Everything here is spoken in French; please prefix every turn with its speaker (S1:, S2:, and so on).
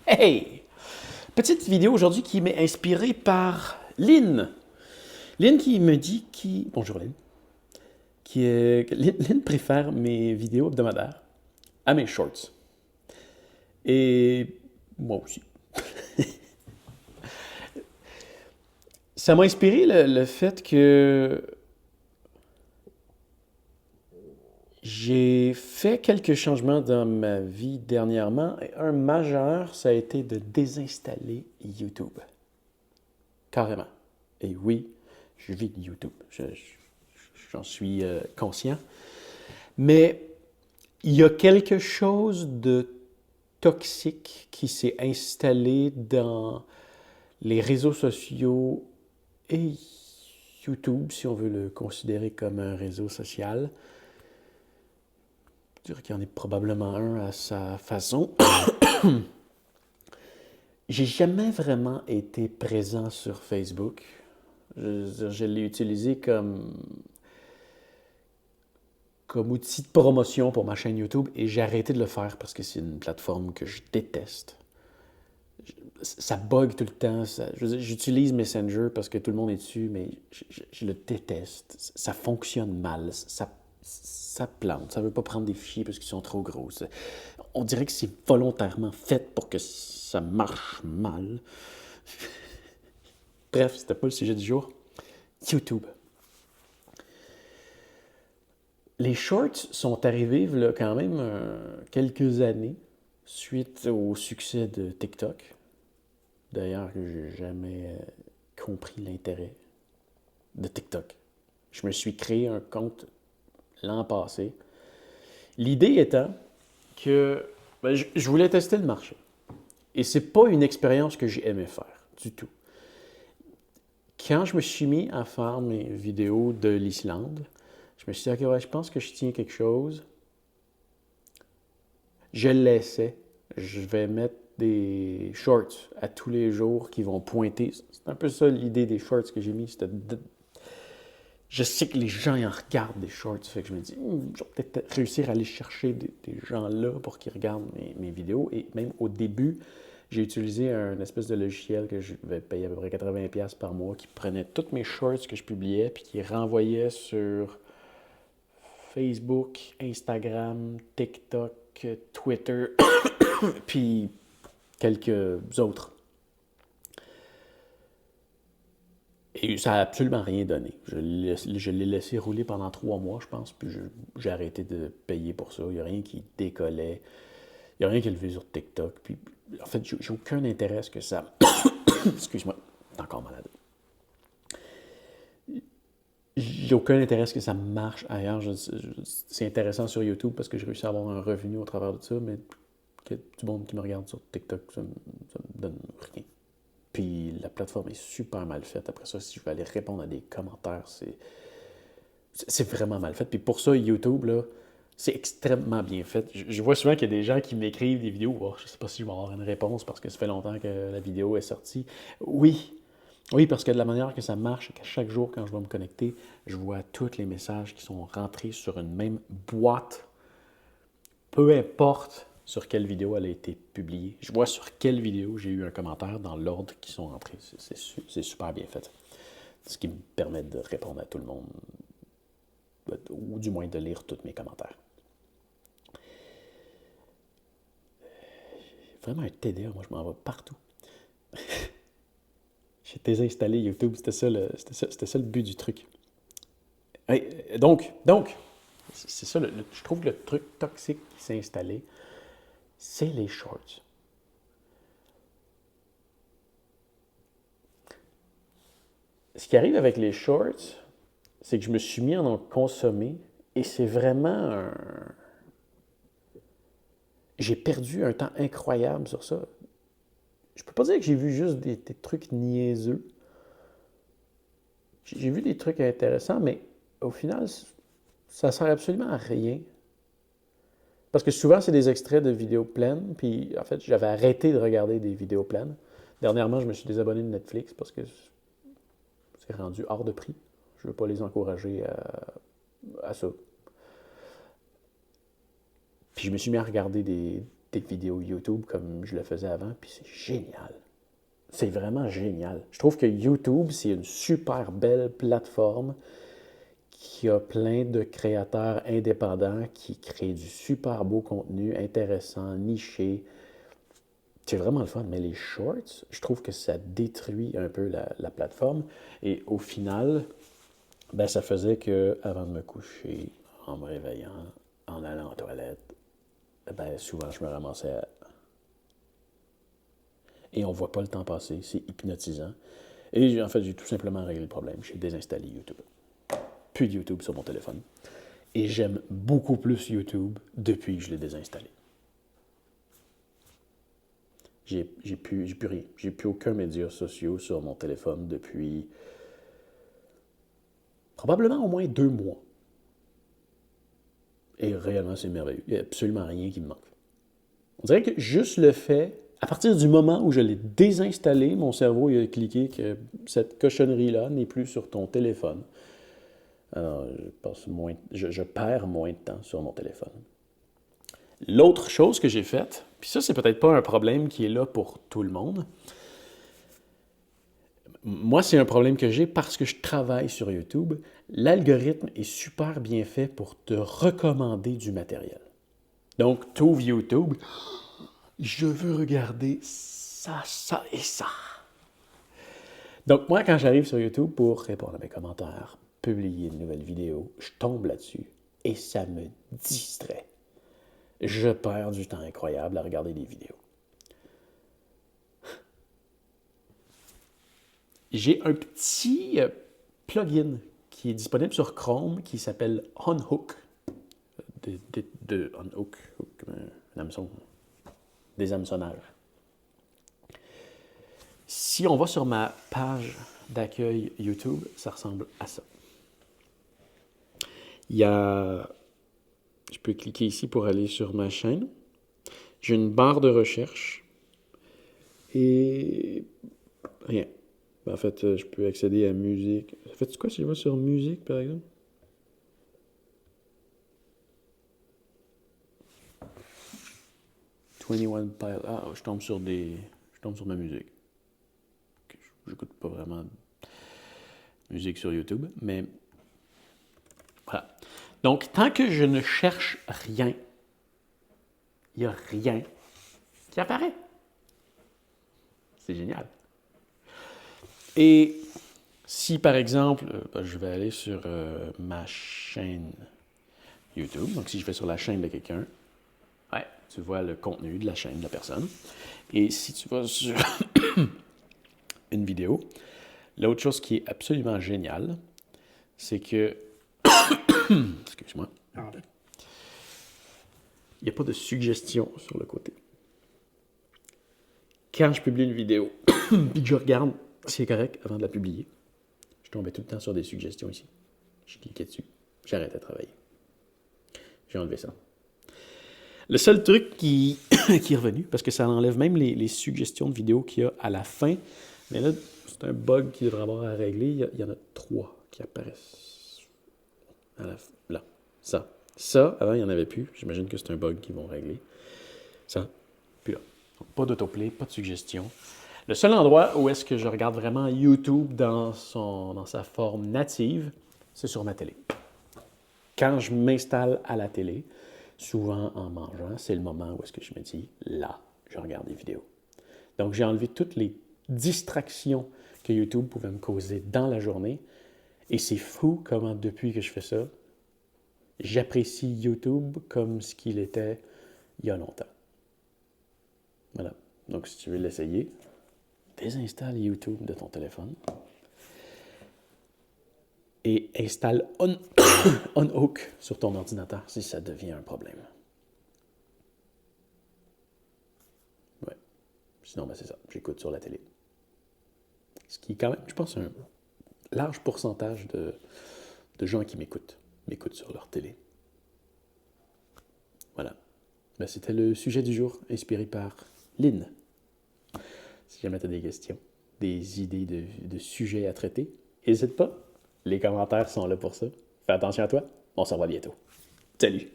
S1: Hey! Petite vidéo aujourd'hui qui m'est inspirée par Lynn. Lynn qui me dit Bonjour Lynn. Lynn préfère mes vidéos hebdomadaires à mes shorts. Et moi aussi. Ça m'a inspiré le fait que j'ai fait quelques changements dans ma vie dernièrement. Et un majeur, ça a été de désinstaller YouTube. Carrément. Et oui, je vis de YouTube. J'en suis conscient. Mais il y a quelque chose de toxique qui s'est installé dans les réseaux sociaux et YouTube, si on veut le considérer comme un réseau social. Je dirais qu'il y en est probablement un à sa façon. J'ai jamais vraiment été présent sur Facebook. Je l'ai utilisé comme outil de promotion pour ma chaîne YouTube et j'ai arrêté de le faire parce que c'est une plateforme que je déteste. Ça bug tout le temps. J'utilise Messenger parce que tout le monde est dessus, mais je le déteste. Ça fonctionne mal. Ça plante. Ça ne veut pas prendre des fichiers parce qu'ils sont trop gros. On dirait que c'est volontairement fait pour que ça marche mal. Bref, c'était pas le sujet du jour. YouTube. Les shorts sont arrivés il y a quand même quelques années suite au succès de TikTok. D'ailleurs, j'ai jamais compris l'intérêt de TikTok. Je me suis créé un compte l'an passé. L'idée étant que je voulais tester le marché. Et c'est pas une expérience que j'ai aimé faire du tout. Quand je me suis mis à faire mes vidéos de l'Islande, je me suis dit, OK, ouais, je pense que je tiens quelque chose. Je le laissais. Je vais mettre des shorts à tous les jours qui vont pointer. C'est un peu ça l'idée des shorts que j'ai mis. Je sais que les gens ils en regardent des shorts. Fait que je me dis, je vais peut-être réussir à aller chercher des gens-là pour qu'ils regardent mes vidéos. Et même au début, j'ai utilisé un espèce de logiciel que je vais payer à peu près 80$ par mois qui prenait toutes mes shorts que je publiais puis qui renvoyait sur Facebook, Instagram, TikTok, Twitter, puis quelques autres. Et ça n'a absolument rien donné. Je l'ai laissé rouler pendant 3 mois, je pense, puis j'ai arrêté de payer pour ça. Il n'y a rien qui décollait. Il n'y a rien qui est levé sur TikTok. Puis, en fait, j'ai aucun intérêt à ce que ça... Excuse-moi, t'es encore malade. J'ai aucun intérêt à ce que ça marche ailleurs. C'est intéressant sur YouTube parce que j'ai réussi à avoir un revenu au travers de ça, mais que du monde qui me regarde sur TikTok, ça me donne rien. Puis la plateforme est super mal faite. Après ça, si je veux aller répondre à des commentaires, c'est vraiment mal fait. Puis pour ça, YouTube, là, c'est extrêmement bien fait. Je vois souvent qu'il y a des gens qui m'écrivent des vidéos. Oh, je ne sais pas si je vais avoir une réponse parce que ça fait longtemps que la vidéo est sortie. Oui, oui, parce que de la manière que ça marche, c'est qu'à chaque jour, quand je vais me connecter, je vois tous les messages qui sont rentrés sur une même boîte. Peu importe sur quelle vidéo elle a été publiée. Je vois sur quelle vidéo j'ai eu un commentaire dans l'ordre qui sont rentrés. C'est super bien fait. Ce qui me permet de répondre à tout le monde, ou du moins de lire tous mes commentaires. Vraiment un TDA, moi je m'en vais partout. J'ai désinstallé YouTube, c'était ça le but du truc. Et donc, c'est ça, je trouve que le truc toxique qui s'est installé, c'est les shorts. Ce qui arrive avec les shorts, c'est que je me suis mis à en consommer et c'est vraiment un... J'ai perdu un temps incroyable sur ça. Je peux pas dire que j'ai vu juste des trucs niaiseux. J'ai vu des trucs intéressants, mais au final, ça sert absolument à rien. Parce que souvent, c'est des extraits de vidéos pleines, puis en fait, j'avais arrêté de regarder des vidéos pleines. Dernièrement, je me suis désabonné de Netflix parce que c'est rendu hors de prix. Je ne veux pas les encourager à ça. Puis je me suis mis à regarder des vidéos YouTube comme je le faisais avant, puis c'est génial. C'est vraiment génial. Je trouve que YouTube, c'est une super belle plateforme qui a plein de créateurs indépendants qui créent du super beau contenu, intéressant, niché. C'est vraiment le fun, mais les shorts, je trouve que ça détruit un peu la plateforme. Et au final, ben, ça faisait que avant de me coucher, en me réveillant, en allant aux toilettes, ben, souvent je me ramassais et on voit pas le temps passer, c'est hypnotisant. Et en fait, j'ai tout simplement réglé le problème. J'ai désinstallé YouTube. Plus de YouTube sur mon téléphone. Et j'aime beaucoup plus YouTube depuis que je l'ai désinstallé. J'ai plus rien. J'ai plus aucun média social sur mon téléphone depuis probablement au moins 2 mois. Et réellement, c'est merveilleux. Il n'y a absolument rien qui me manque. On dirait que juste le fait, à partir du moment où je l'ai désinstallé, mon cerveau il a cliqué que cette cochonnerie-là n'est plus sur ton téléphone. Alors, je perds moins de temps sur mon téléphone. L'autre chose que j'ai faite, puis ça, c'est peut-être pas un problème qui est là pour tout le monde. Moi, c'est un problème que j'ai parce que je travaille sur YouTube. L'algorithme est super bien fait pour te recommander du matériel. Donc, tu ouvres YouTube, je veux regarder ça, ça et ça. Donc, moi, quand j'arrive sur YouTube pour répondre à mes commentaires, publier une nouvelle vidéo, je tombe là-dessus et ça me distrait. Je perds du temps incroyable à regarder des vidéos. J'ai un petit plugin qui est disponible sur Chrome qui s'appelle Unhook. Unhook, un hameçon, des hameçonnages. Si on va sur ma page d'accueil YouTube, ça ressemble à ça. Je peux cliquer ici pour aller sur ma chaîne. J'ai une barre de recherche et rien. En fait, je peux accéder à musique. Ça fait quoi si je vais sur musique, par exemple? Pile. Ah, je tombe sur ma musique. J'écoute pas vraiment de musique sur YouTube, mais voilà. Donc, tant que je ne cherche rien, il n'y a rien qui apparaît. C'est génial. Et si, par exemple, je vais aller sur ma chaîne YouTube, donc si je vais sur la chaîne de quelqu'un, ouais, tu vois le contenu de la chaîne de la personne. Et si tu vas sur une vidéo, l'autre chose qui est absolument géniale, c'est que... Excuse-moi. Il n'y a pas de suggestion sur le côté. Quand je publie une vidéo, puis que je regarde si c'est correct avant de la publier, je tombais tout le temps sur des suggestions ici. Je cliquais dessus. J'arrêtais de travailler. J'ai enlevé ça. Le seul truc qui est revenu, parce que ça enlève même les suggestions de vidéos qu'il y a à la fin, mais là, c'est un bug qu'il devrait avoir à régler. Il y en a 3 qui apparaissent. Là. Ça, avant, il n'y en avait plus. J'imagine que c'est un bug qu'ils vont régler. Ça, puis là. Donc, pas d'autoplay, pas de suggestion. Le seul endroit où est-ce que je regarde vraiment YouTube dans sa forme native, c'est sur ma télé. Quand je m'installe à la télé, souvent en mangeant, c'est le moment où est-ce que je me dis, là, je regarde des vidéos. Donc, j'ai enlevé toutes les distractions que YouTube pouvait me causer dans la journée. Et c'est fou comment, depuis que je fais ça, j'apprécie YouTube comme ce qu'il était il y a longtemps. Voilà. Donc, si tu veux l'essayer, désinstalle YouTube de ton téléphone et installe Unhook sur ton ordinateur si ça devient un problème. Ouais. Sinon, ben c'est ça. J'écoute sur la télé. Ce qui est quand même, je pense, un large pourcentage de gens qui m'écoutent sur leur télé. Voilà. Ben, c'était le sujet du jour, inspiré par Lynn. Si jamais tu as des questions, des idées de sujets à traiter, n'hésite pas. Les commentaires sont là pour ça. Fais attention à toi. On se revoit bientôt. Salut!